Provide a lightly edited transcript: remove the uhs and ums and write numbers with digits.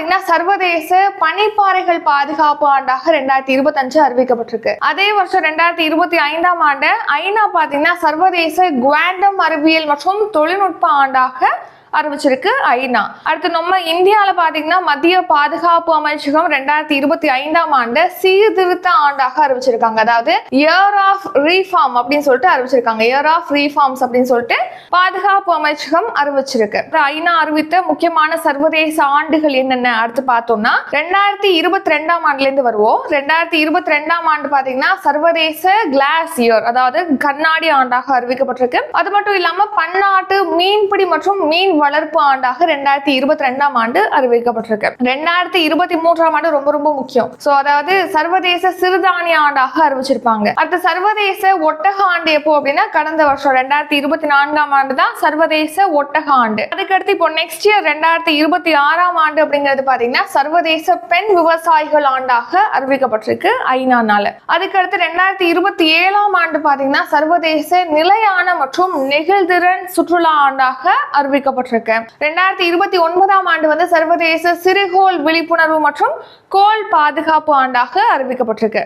பாத்தீங்கன்னா சர்வதேச பனிப்பாறைகள் பாதுகாப்பு ஆண்டாக 2025 அறிவிக்கப்பட்டிருக்கு. அதே வருஷம் 2025ஆம் ஆண்டு ஐநா பாத்தீங்கன்னா சர்வதேச குவாண்டம் அறிவியல் மற்றும் தொழில்நுட்ப ஆண்டாக அறிவிச்சிருக்கு ஐநா. அடுத்து நம்ம இந்தியாவில் பாத்தீங்கன்னா மத்திய பாதுகாப்பு அமைச்சகம் 2025ஆம் ஆண்டு சீர்திருத்த ஆண்டாக அறிவிச்சிருக்காங்க. அதாவது இயர் ஆஃப் ரீஃபார்ம் அப்படின்னு சொல்லிட்டு அறிவிச்சிருக்காங்க. இயர் ஆஃப் ரீஃபார்ம்ஸ் அப்படின்னு சொல்லிட்டு பாதுகாப்பு அமைச்சகம் அறிவிச்சிருக்கு. ஐநா அறிவித்த முக்கியமான சர்வதேச ஆண்டுகள் என்னென்ன அடுத்து பார்த்தோம்னா 2022ஆம் ஆண்டுல இருந்து வருவோம். 2022ஆம் ஆண்டு பாத்தீங்கன்னா சர்வதேச கிளாஸ் இயர், அதாவது கண்ணாடி ஆண்டாக அறிவிக்கப்பட்டிருக்கு. அது மட்டும் இல்லாம பன்னாட்டு மீன்பிடி மற்றும் மீன் வளர்ப்பு ஆண்டாக 2022ஆம் ஆண்டு அறிவிக்கப்பட்டிருக்கு. 2023ஆம் ஆண்டு ரொம்ப ரொம்ப முக்கியம். அதாவது சர்வதேச சிறுதானிய ஆண்டாக அறிவிச்சிருப்பாங்க. அடுத்த சர்வதேச ஒட்டக ஆண்டு எப்போ அப்படின்னா கடந்த வருஷம் 2024ஆம் ஆண்டு தான் சர்வதேச ஒட்டக ஆண்டு. அதுக்கடுத்து இப்போ நெக்ஸ்ட் இயர் 2026ஆம் ஆண்டு அப்படிங்கிறது பாத்தீங்கன்னா சர்வதேச பெண் விவசாயிகள் ஆண்டாக அறிவிக்கப்பட்டிருக்கு ஐநானால. அதுக்கடுத்து 2027ஆம் ஆண்டு பாத்தீங்கன்னா சர்வதேச நிலையான மற்றும் நெகிழ்திறன் சுற்றுலா ஆண்டாக அறிவிக்கப்பட்டிருக்கு. 2029ஆம் ஆண்டு வந்து சர்வதேச சிறுகோள் விழிப்புணர்வு மற்றும் கோள் பாதுகாப்பு ஆண்டாக அறிவிக்கப்பட்டிருக்கு.